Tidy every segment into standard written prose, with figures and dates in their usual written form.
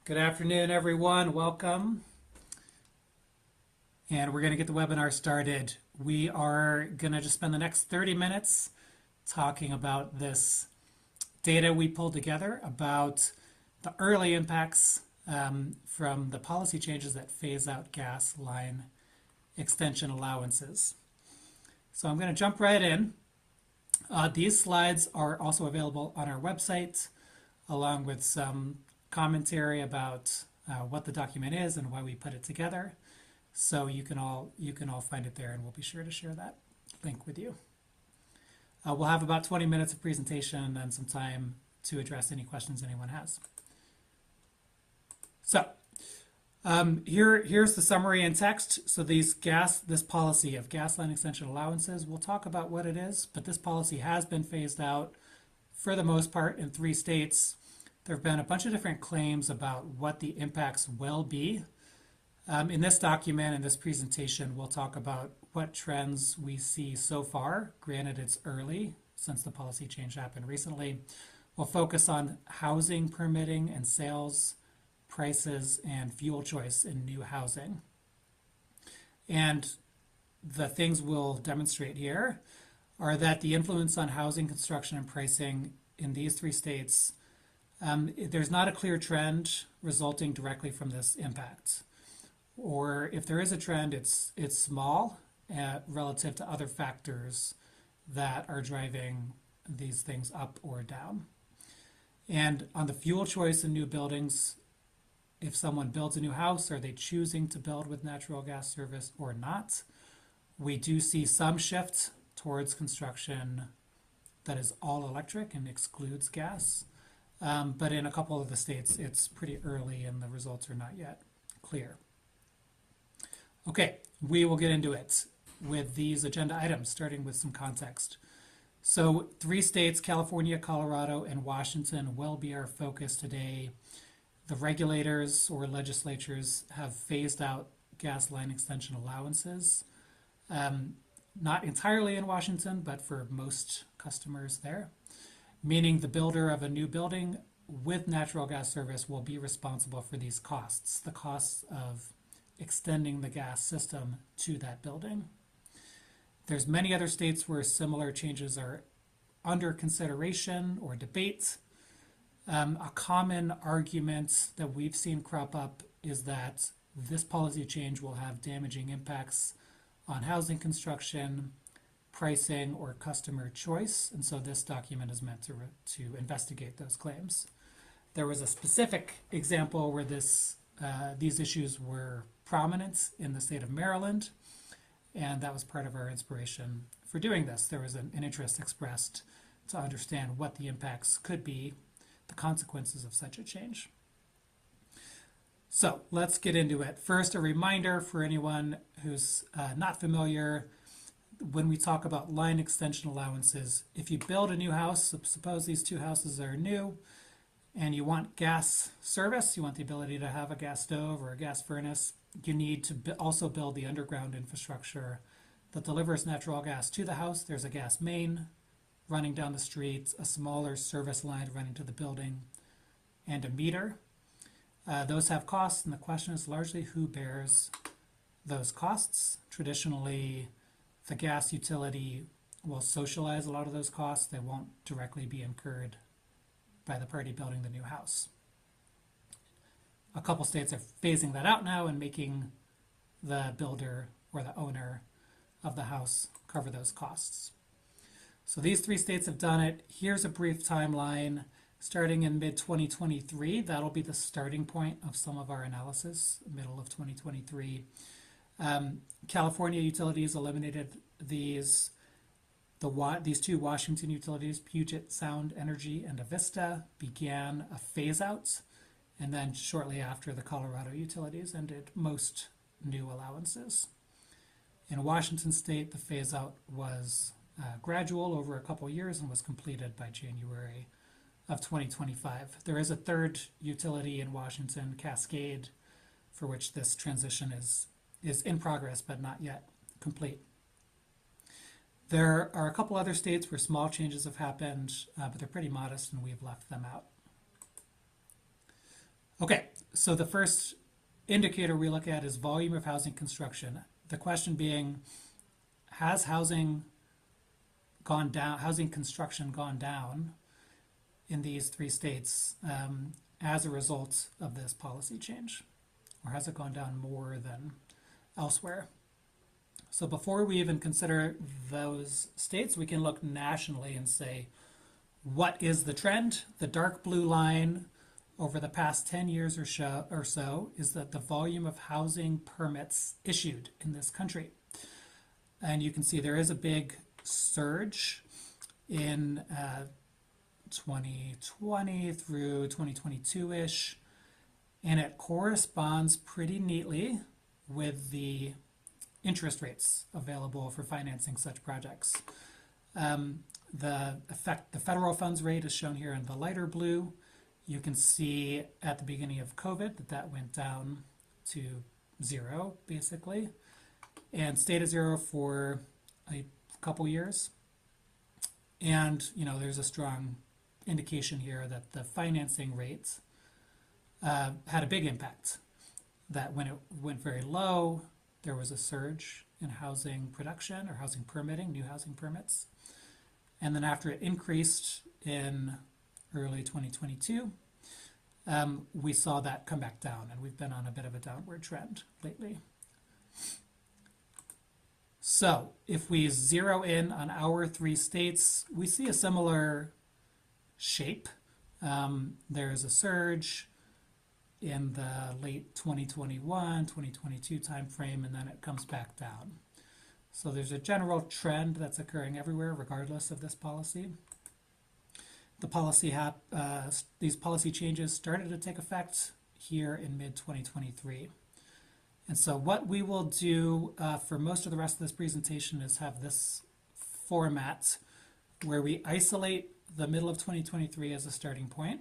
Good afternoon, everyone. Welcome. And we're going to get the webinar started. We are going to just spend the next 30 minutes talking about this data we pulled together about the early impacts from the policy changes that phase out gas line extension allowances. So I'm going to jump right in. These slides are also available on our website, along with some commentary about what the document is and why we put it together. So you can all find it there, and we'll be sure to share that link with you. We'll have about 20 minutes of presentation and then some time to address any questions anyone has. So here's the summary in text. So this policy of gas line extension allowances, we'll talk about what it is, but this policy has been phased out for the most part in 3 states. There have been a bunch of different claims about what the impacts will be. In this document, in this presentation, we'll talk about what trends we see so far. Granted, it's early since the policy change happened recently. We'll focus on housing permitting and sales, prices, and fuel choice in new housing. And the things we'll demonstrate here are that the influence on housing construction and pricing in these 3 states, there's not a clear trend resulting directly from this impact. Or if there is a trend, it's small relative to other factors that are driving these things up or down. And on the fuel choice in new buildings, if someone builds a new house, are they choosing to build with natural gas service or not? We do see some shift towards construction that is all electric and excludes gas. But in a couple of the states, it's pretty early and the results are not yet clear. Okay, we will get into it with these agenda items, starting with some context. So 3 states, California, Colorado, and Washington, will be our focus today. The regulators or legislatures have phased out gas line extension allowances. Not entirely in Washington, but for most customers there, meaning the builder of a new building with natural gas service will be responsible for these costs, the costs of extending the gas system to that building. There's many other states where similar changes are under consideration or debate. A common argument that we've seen crop up is that this policy change will have damaging impacts on housing construction, pricing, or customer choice, and so this document is meant to investigate those claims. There was a specific example where these issues were prominent in the state of Maryland, and that was part of our inspiration for doing this. There was an interest expressed to understand what the impacts could be, the consequences of such a change. So let's get into it. First, a reminder for anyone who's not familiar. When we talk about line extension allowances, if you build a new house, suppose these 2 houses are new, and you want gas service, you want the ability to have a gas stove or a gas furnace, you need to also build the underground infrastructure that delivers natural gas to the house. There's a gas main running down the street, a smaller service line running to the building, and a meter. Those have costs, and the question is largely who bears those costs. Traditionally, the gas utility will socialize a lot of those costs. They won't directly be incurred by the party building the new house. A couple states are phasing that out now and making the builder or the owner of the house cover those costs. So these 3 states have done it. Here's a brief timeline. Starting in mid-2023, that'll be the starting point of some of our analysis, middle of 2023. California utilities eliminated these 2 Washington utilities, Puget Sound Energy and Avista, began a phase-out, and then shortly after, the Colorado utilities ended most new allowances. In Washington state, the phase-out was gradual over a couple years and was completed by January of 2025. There is a 3rd utility in Washington, Cascade, for which this transition is in progress but not yet complete. There are a couple other states where small changes have happened, but they're pretty modest and we've left them out. Okay, so the first indicator we look at is volume of housing construction. The question being, has housing gone down, housing construction gone down in these three states as a result of this policy change? Or has it gone down more than elsewhere? So before we even consider those states, we can look nationally and say, what is the trend? The dark blue line over the past 10 years or so is that the volume of housing permits issued in this country. And you can see there is a big surge in 2020 through 2022-ish, and it corresponds pretty neatly with the interest rates available for financing such projects. The federal funds rate is shown here in the lighter blue. You can see at the beginning of COVID that went down to zero, basically, and stayed at zero for a couple years. And, there's a strong indication here that the financing rates had a big impact. That when it went very low, there was a surge in housing production or housing permitting, new housing permits. And then after it increased in early 2022, we saw that come back down, and we've been on a bit of a downward trend lately. So if we zero in on our three states, we see a similar shape. There's a surge in the late 2021, 2022 timeframe, and then it comes back down. So there's a general trend that's occurring everywhere, regardless of this policy. These policy changes started to take effect here in mid-2023. And so what we will do for most of the rest of this presentation is have this format where we isolate the middle of 2023 as a starting point,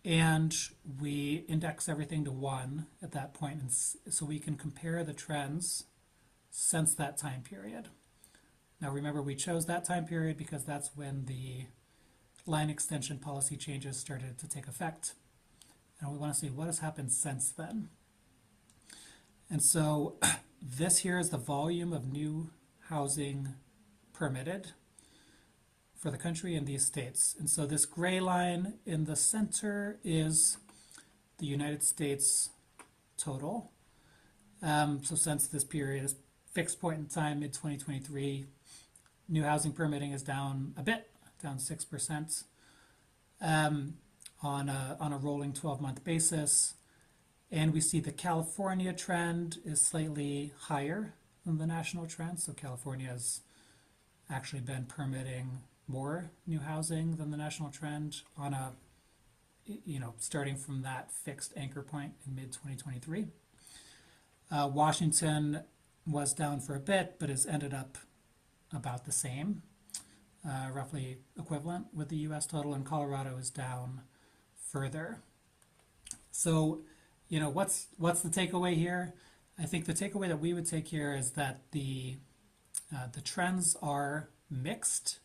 and we index everything to 1 at that point, and so we can compare the trends since that time period. Now remember, we chose that time period because that's when the line extension policy changes started to take effect. And we want to see what has happened since then. And so this here is the volume of new housing permitted for the country in these states. And so this gray line in the center is the United States total. So since this period is fixed point in time, mid-2023, new housing permitting is down a bit, down 6% on a rolling 12-month basis. And we see the California trend is slightly higher than the national trend. So California has actually been permitting more new housing than the national trend on a, starting from that fixed anchor point in mid-2023. Washington was down for a bit, but has ended up about the same, roughly equivalent with the U.S. total, and Colorado is down further. So, what's the takeaway here? I think the takeaway that we would take here is that the trends are mixed.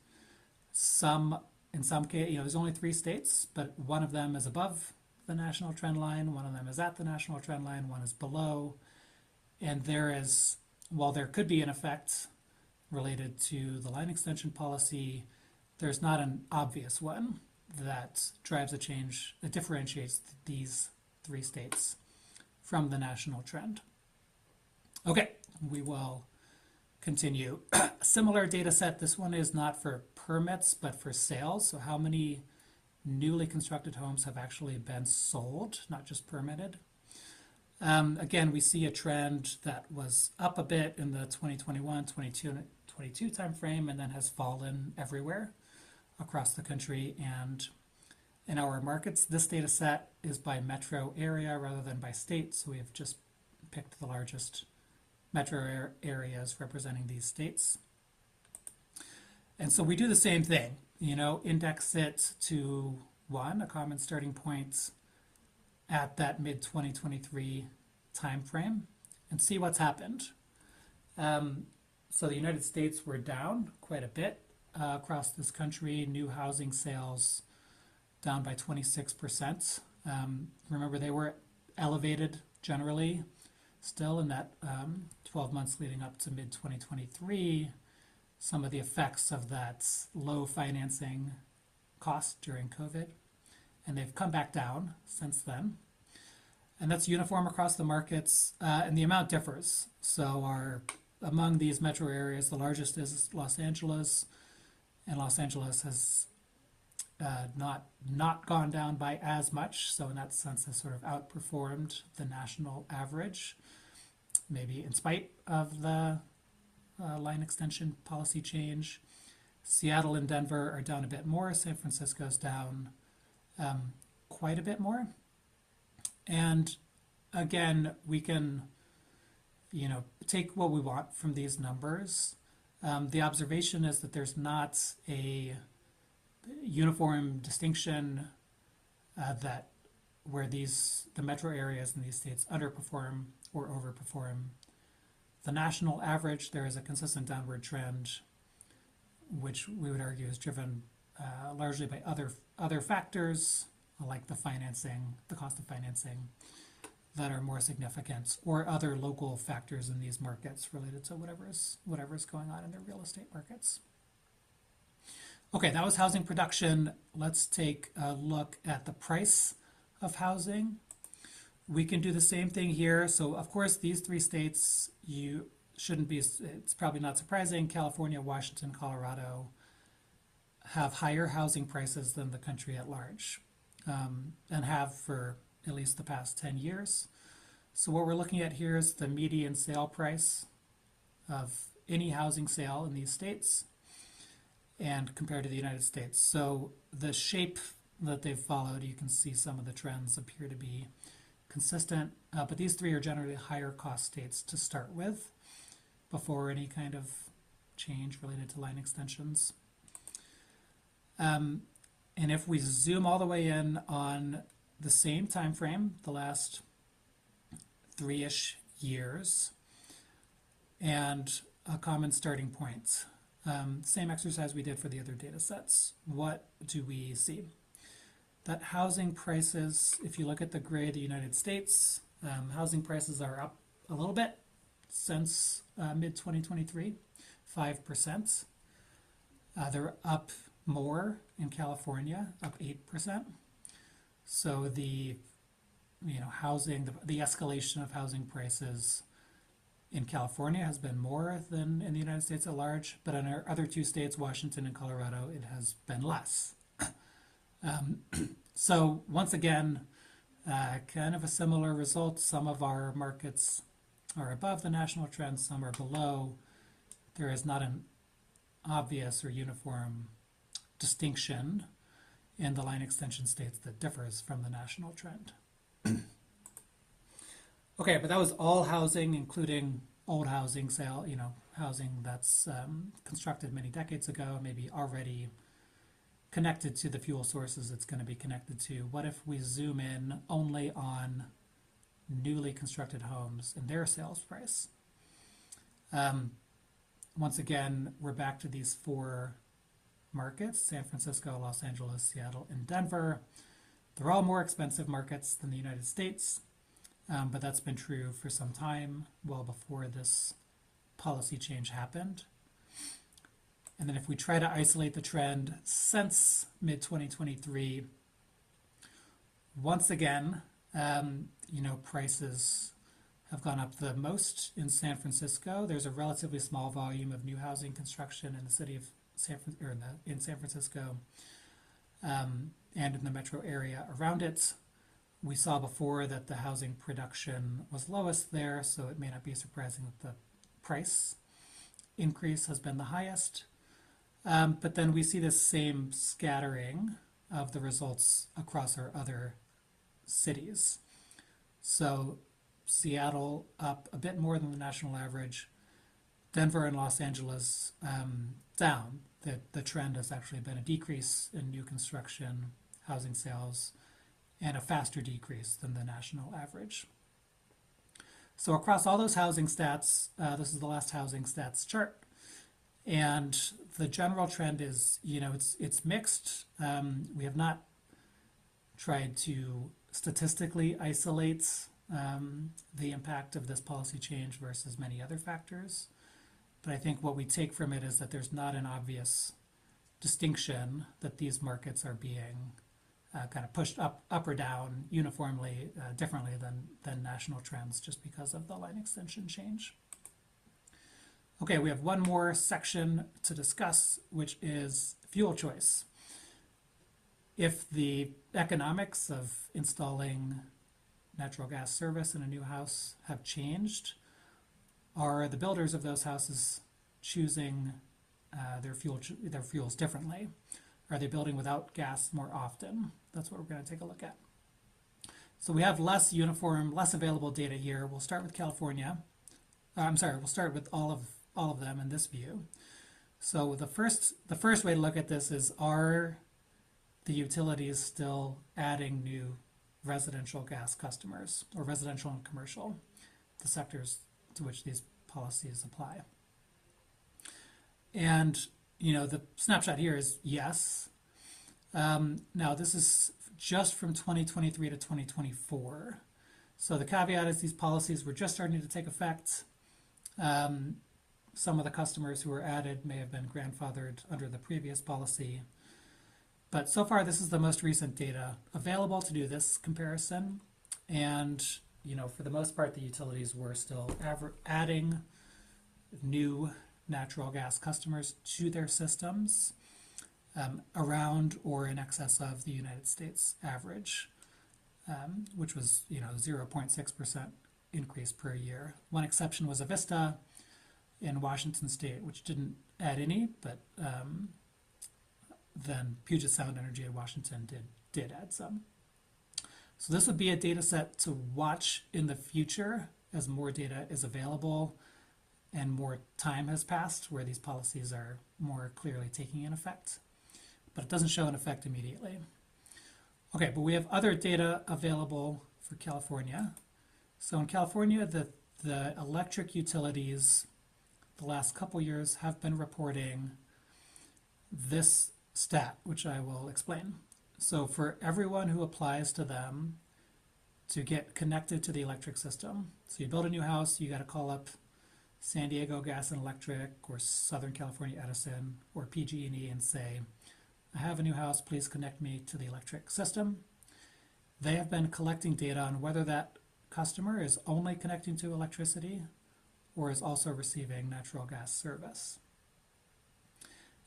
In some case, there's only 3 states, but one of them is above the national trend line, one of them is at the national trend line, one is below, and while there could be an effect related to the line extension policy, there's not an obvious one that drives a change that differentiates these 3 states from the national trend. Okay, we will continue. Similar data set. This one is not for permits, but for sales. So how many newly constructed homes have actually been sold, not just permitted. Again, we see a trend that was up a bit in the 2021, 22 timeframe, and then has fallen everywhere across the country and in our markets. This data set is by metro area rather than by state, so we have just picked the largest metro areas representing these states. And so we do the same thing, index it to 1, a common starting point at that mid-2023 time frame, and see what's happened. So the United States were down quite a bit across this country. New housing sales down by 26% Remember, they were elevated generally still in that 12 months leading up to mid 2023. Some of the effects of that low financing cost during COVID, and they've come back down since then. And that's uniform across the markets, and the amount differs. So among these metro areas, the largest is Los Angeles, and Los Angeles has not gone down by as much. So in that sense, has sort of outperformed the national average, maybe in spite of the line extension policy change. Seattle and Denver are down a bit more. San Francisco's down quite a bit more. And again, we can, take what we want from these numbers. The observation is that there's not a uniform distinction that where the metro areas in these states underperform or overperform the national average. There is a consistent downward trend, which we would argue is driven largely by other factors like the cost of financing, that are more significant, or other local factors in these markets related to whatever's going on in their real estate markets. Okay, that was housing production. Let's take a look at the price of housing. We can do the same thing here. So of course, these three states, it's probably not surprising, California, Washington, Colorado have higher housing prices than the country at large, and have for at least the past 10 years. So what we're looking at here is the median sale price of any housing sale in these states and compared to the United States. So the shape that they've followed, you can see some of the trends appear to be consistent, but these three are generally higher cost states to start with before any kind of change related to line extensions. And if we zoom all the way in on the same time frame, the last 3-ish years, and a common starting point, same exercise we did for the other data sets, what do we see? That housing prices, if you look at the gray of the United States, housing prices are up a little bit since mid-2023, 5%. They're up more in California, up 8%. So the escalation of housing prices in California has been more than in the United States at large, but in our other two states, Washington and Colorado, it has been less. So once again, kind of a similar result. Some of our markets are above the national trend, some are below. There is not an obvious or uniform distinction in the line extension states that differs from the national trend. Okay, but that was all housing, including old housing sale, housing that's constructed many decades ago, maybe already connected to the fuel sources it's going to be connected to. What if we zoom in only on newly constructed homes and their sales price? Once again, we're back to these four markets: San Francisco, Los Angeles, Seattle, and Denver. They're all more expensive markets than the United States, but that's been true for some time, well before this policy change happened. And then if we try to isolate the trend since mid-2023, once again, prices have gone up the most in San Francisco. There's a relatively small volume of new housing construction in the city of in San Francisco, and in the metro area around it. We saw before that the housing production was lowest there, so it may not be surprising that the price increase has been the highest. But then we see this same scattering of the results across our other cities. So Seattle up a bit more than the national average. Denver and Los Angeles down. The trend has actually been a decrease in new construction, housing sales, and a faster decrease than the national average. So across all those housing stats, this is the last housing stats chart, and the general trend is, it's mixed. We have not tried to statistically isolate the impact of this policy change versus many other factors. But I think what we take from it is that there's not an obvious distinction that these markets are being kind of pushed up or down uniformly, differently than national trends just because of the line extension change. Okay, we have one more section to discuss, which is fuel choice. If the economics of installing natural gas service in a new house have changed, are the builders of those houses choosing their fuels differently? Are they building without gas more often? That's what we're going to take a look at. So we have less uniform, less available data here. We'll start with California. We'll start with all of them in this view. So the first way to look at this is, are the utilities still adding new residential gas customers, or residential and commercial, the sectors to which these policies apply? And the snapshot here is yes. Now this is just from 2023 to 2024. So the caveat is these policies were just starting to take effect. Some of the customers who were added may have been grandfathered under the previous policy. But so far, this is the most recent data available to do this comparison. And, for the most part, the utilities were still adding new natural gas customers to their systems around or in excess of the United States average, which was, 0.6% increase per year. One exception was Avista in Washington State, which didn't add any, but then Puget Sound Energy in Washington did add some. So this would be a data set to watch in the future as more data is available and more time has passed where these policies are more clearly taking in effect. But it doesn't show an effect immediately. Okay, but we have other data available for California. So in California, the electric utilities the last couple years have been reporting this stat, which I will explain. So for everyone who applies to them to get connected to the electric system, so you build a new house, you got to call up San Diego Gas and Electric or Southern California Edison or PG&E and say, I have a new house, please connect me to the electric system. They have been collecting data on whether that customer is only connecting to electricity or is also receiving natural gas service.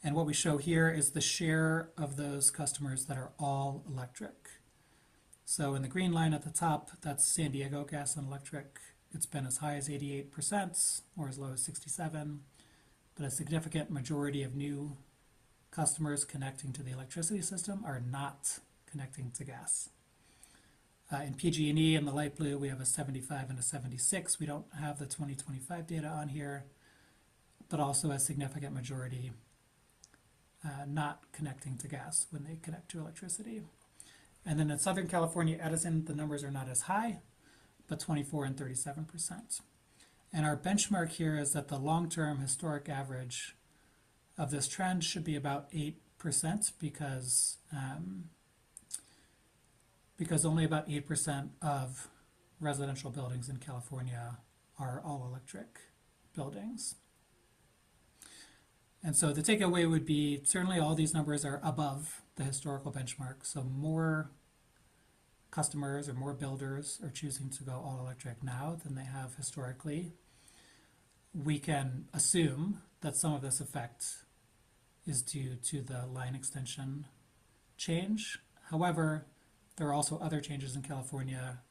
And what we show here is the share of those customers that are all electric. So in the green line at the top, that's San Diego Gas and Electric. It's been as high as 88% or as low as 67%, but a significant majority of new customers connecting to the electricity system are not connecting to gas. In PG&E in the light blue, we have a 75 and a 76. We don't have the 2025 data on here, but also a significant majority not connecting to gas when they connect to electricity. And then in Southern California Edison, the numbers are not as high, but 24 and 37%. And our benchmark here is that the long-term historic average of this trend should be about 8% because only about 8% of residential buildings in California are all electric buildings. And so the takeaway would be certainly all these numbers are above the historical benchmark. So more customers or more builders are choosing to go all electric now than they have historically. We can assume that some of this effect is due to the line extension change. However, there are also other changes in California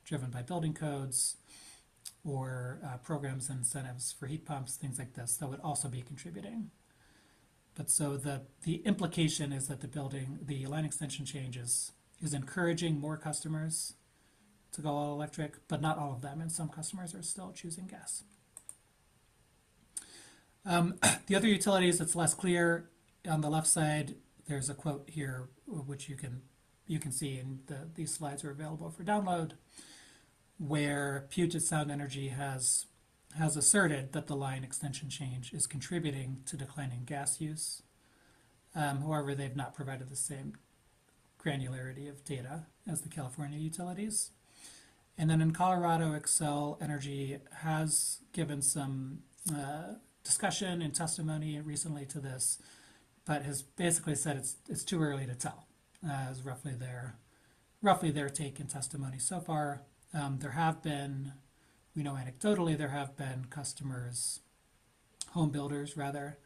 driven by building codes or programs and incentives for heat pumps, things like this, that would also be contributing. But so the implication is that the line extension change is encouraging more customers to go all electric, but not all of them, and some customers are still choosing gas. The other utilities, it's less clear. On the left side, there's a quote here, which you can see, and these slides are available for download, where Puget Sound Energy has asserted that the line extension change is contributing to declining gas use. However, they've not provided the same granularity of data as the California utilities. And then in Colorado, Xcel Energy has given some discussion and testimony recently to this, but has basically said it's too early to tell. Is roughly their take and testimony so far. There have been, we know anecdotally, there have been customers, home builders rather,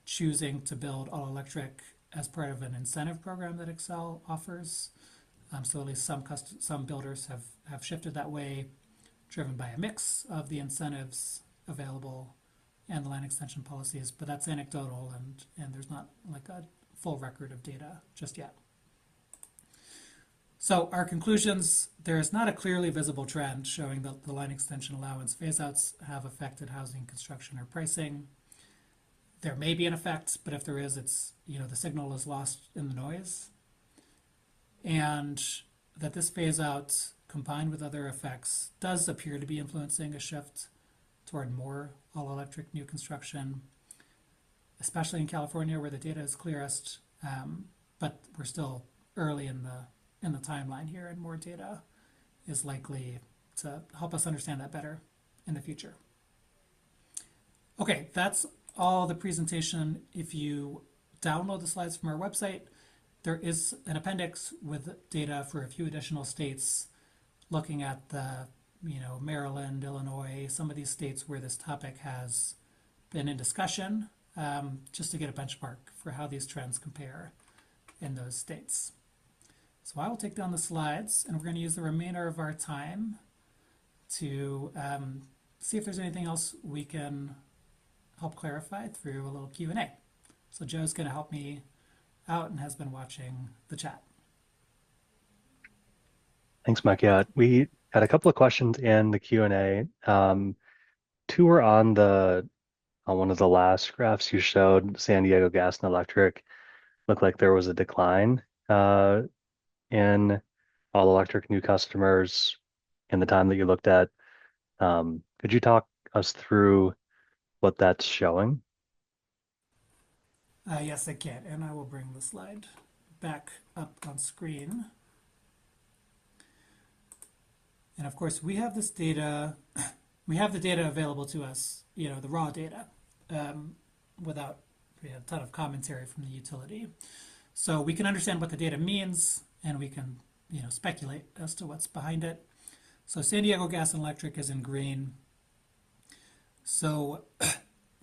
choosing to build all electric as part of an incentive program that Xcel offers. So at least some builders have shifted that way, driven by a mix of the incentives available and the line extension policies, but that's anecdotal and there's not like a full record of data just yet. So our conclusions, there is not a clearly visible trend showing that the line extension allowance phase-outs have affected housing construction or pricing. There may be an effect, but if there is, it's, the signal is lost in the noise. And that this phase-out, combined with other effects, does appear to be influencing a shift toward more all-electric new construction, especially in California where the data is clearest. But we're still early in the timeline here, and more data is likely to help us understand that better in the future. Okay, that's all the presentation. If you download the slides from our website, there is an appendix with data for a few additional states, looking at the, Maryland, Illinois, some of these states where this topic has been in discussion, just to get a benchmark for how these trends compare in those states. So I will take down the slides, and we're going to use the remainder of our time to see if there's anything else we can help clarify through a little Q&A. So Joe's going to help me out and has been watching the chat. Thanks, Mike. Yeah, we had a couple of questions in the Q&A. Two were on one of the last graphs you showed. San Diego Gas and Electric looked like there was a decline in all electric new customers in the time that you looked at. Could you talk us through what that's showing? Yes, I can, and I will bring the slide back up on screen. And of course, we have this data, we have the data available to us, the raw data, without a ton of commentary from the utility. So we can understand what the data means, and we can, speculate as to what's behind it. So San Diego Gas and Electric is in green. So,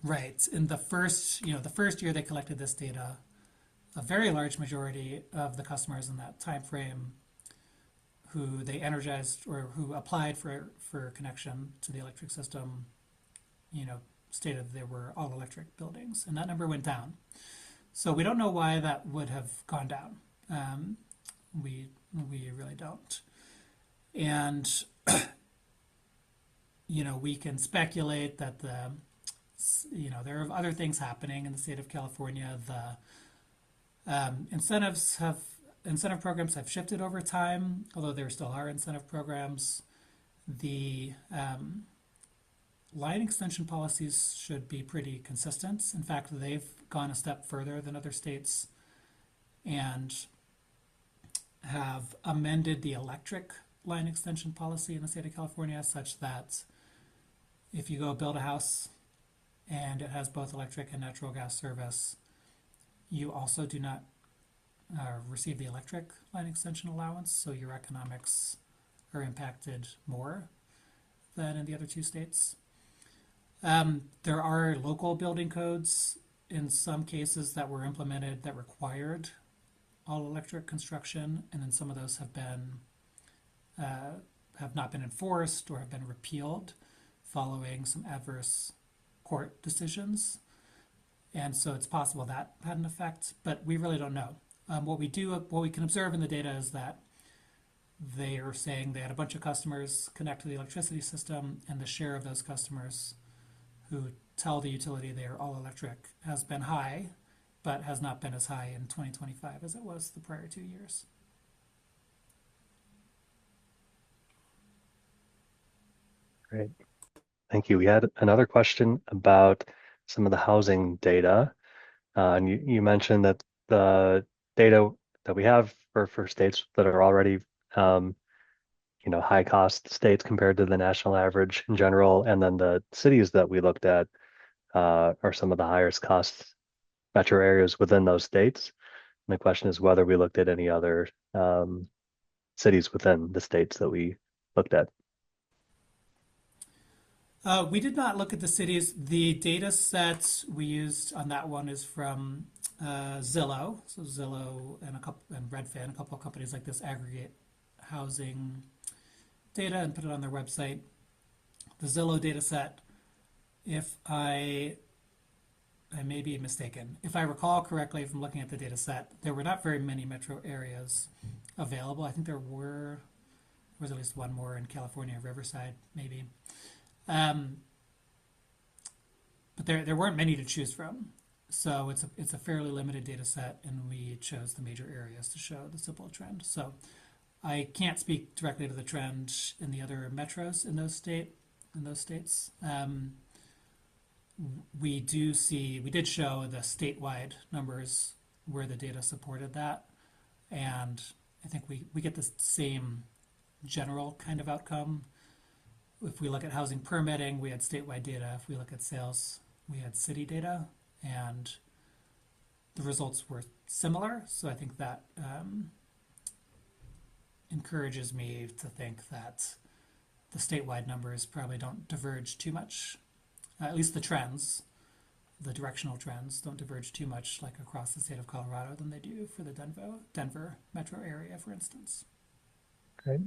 right, in the first year they collected this data, a very large majority of the customers in that time frame who they energized or who applied for connection to the electric system, stated they were all electric buildings, and that number went down. So we don't know why that would have gone down. We really don't. And we can speculate that there are other things happening in the state of California. The incentive programs have shifted over time, although there still are incentive programs. The line extension policies should be pretty consistent. In fact, they've gone a step further than other states and have amended the electric line extension policy in the state of California such that if you go build a house and it has both electric and natural gas service, you also do not receive the electric line extension allowance, so your economics are impacted more than in the other two states. There are local building codes in some cases that were implemented that required all electric construction, and then some of those have not been enforced or have been repealed following some adverse court decisions. And so it's possible that had an effect, but we really don't know. What we can observe in the data is that they are saying they had a bunch of customers connect to the electricity system, and the share of those customers who tell the utility they are all electric has been high, but has not been as high in 2025 as it was the prior 2 years. Great. Thank you. We had another question about some of the housing data. And you mentioned that the data that we have for states that are already high cost states compared to the national average in general, and then the cities that we looked at are some of the highest cost metro areas within those states. And the question is whether we looked at any other cities within the states that we looked at. We did not look at the cities. The data set we used on that one is from Zillow. So Zillow and Redfin, a couple of companies like this aggregate housing data and put it on their website. The Zillow data set, if I may be mistaken. If I recall correctly from looking at the data set, there were not very many metro areas available. I think there was at least one more in California, Riverside, maybe. Um, but there weren't many to choose from. So it's a fairly limited data set, and we chose the major areas to show the simple trend. So I can't speak directly to the trend in the other metros in those states. We did show the statewide numbers where the data supported that, and I think we get the same general kind of outcome. If we look at housing permitting, we had statewide data. If we look at sales, we had city data, and the results were similar. So I think that encourages me to think that the statewide numbers probably don't diverge too much. At least the directional trends, don't diverge too much like across the state of Colorado than they do for the Denver metro area, for instance. Great.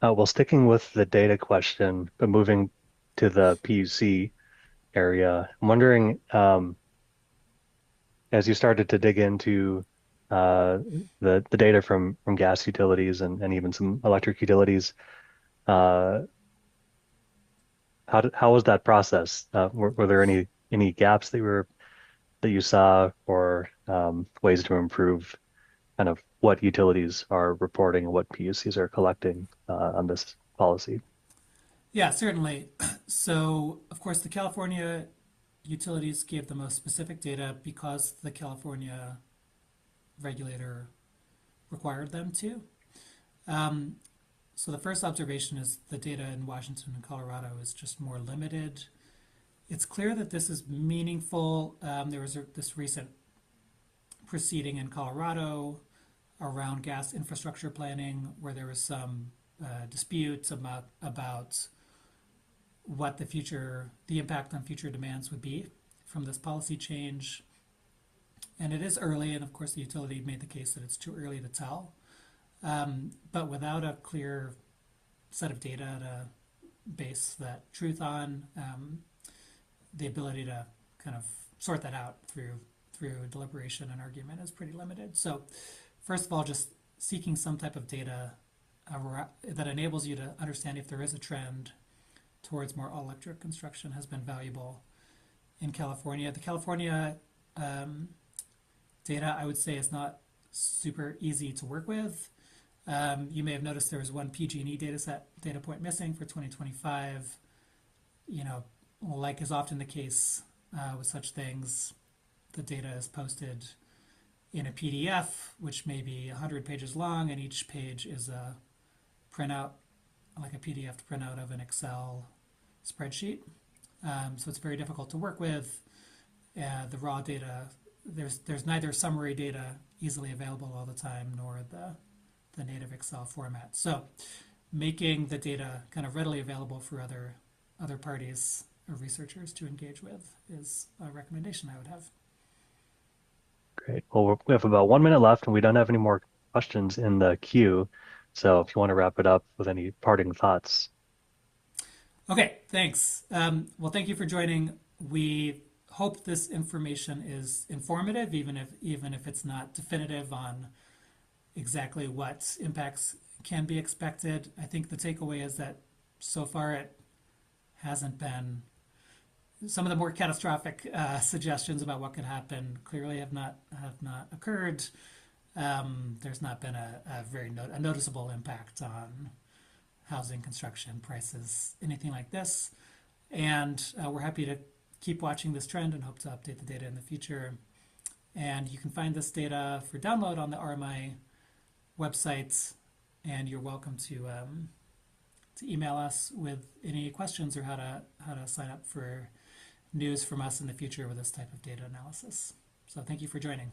Well, sticking with the data question, but moving to the PUC area, I'm wondering, as you started to dig into uh, the data from gas utilities and even some electric utilities, uh, how was that process? Were there any gaps that you saw, or ways to improve kind of what utilities are reporting and what PUCs are collecting on this policy? Yeah, certainly. So, of course, the California utilities gave the most specific data because the California regulator required them to. Um, so the first observation is the data in Washington and Colorado is just more limited. It's clear that this is meaningful. There was this recent proceeding in Colorado around gas infrastructure planning where there was some disputes about what the impact on future demands would be from this policy change. And it is early, and of course, the utility made the case that it's too early to tell. But without a clear set of data to base that truth on, the ability to kind of sort that out through deliberation and argument is pretty limited. So, first of all, just seeking some type of data that enables you to understand if there is a trend towards more all-electric construction has been valuable in California. The California data, I would say, is not super easy to work with. You may have noticed there was one PG&E data point missing for 2025. You know, like is often the case with such things, the data is posted in a PDF, which may be 100 pages long, and each page is a printout, like a PDF printout of an Excel spreadsheet. So it's very difficult to work with. The raw data, there's neither summary data easily available all the time nor the native Excel format. So making the data kind of readily available for other parties or researchers to engage with is a recommendation I would have. Great. Well, we have about 1 minute left, and we don't have any more questions in the queue. So if you want to wrap it up with any parting thoughts. Okay, thanks. Well, thank you for joining. We hope this information is informative, even if it's not definitive on exactly what impacts can be expected. I think the takeaway is that so far it hasn't been some of the more catastrophic suggestions about what could happen clearly have not occurred. There's not been a noticeable impact on housing construction prices, anything like this. And we're happy to keep watching this trend and hope to update the data in the future. And you can find this data for download on the RMI website. And you're welcome to email us with any questions or how to sign up for news from us in the future with this type of data analysis. So thank you for joining.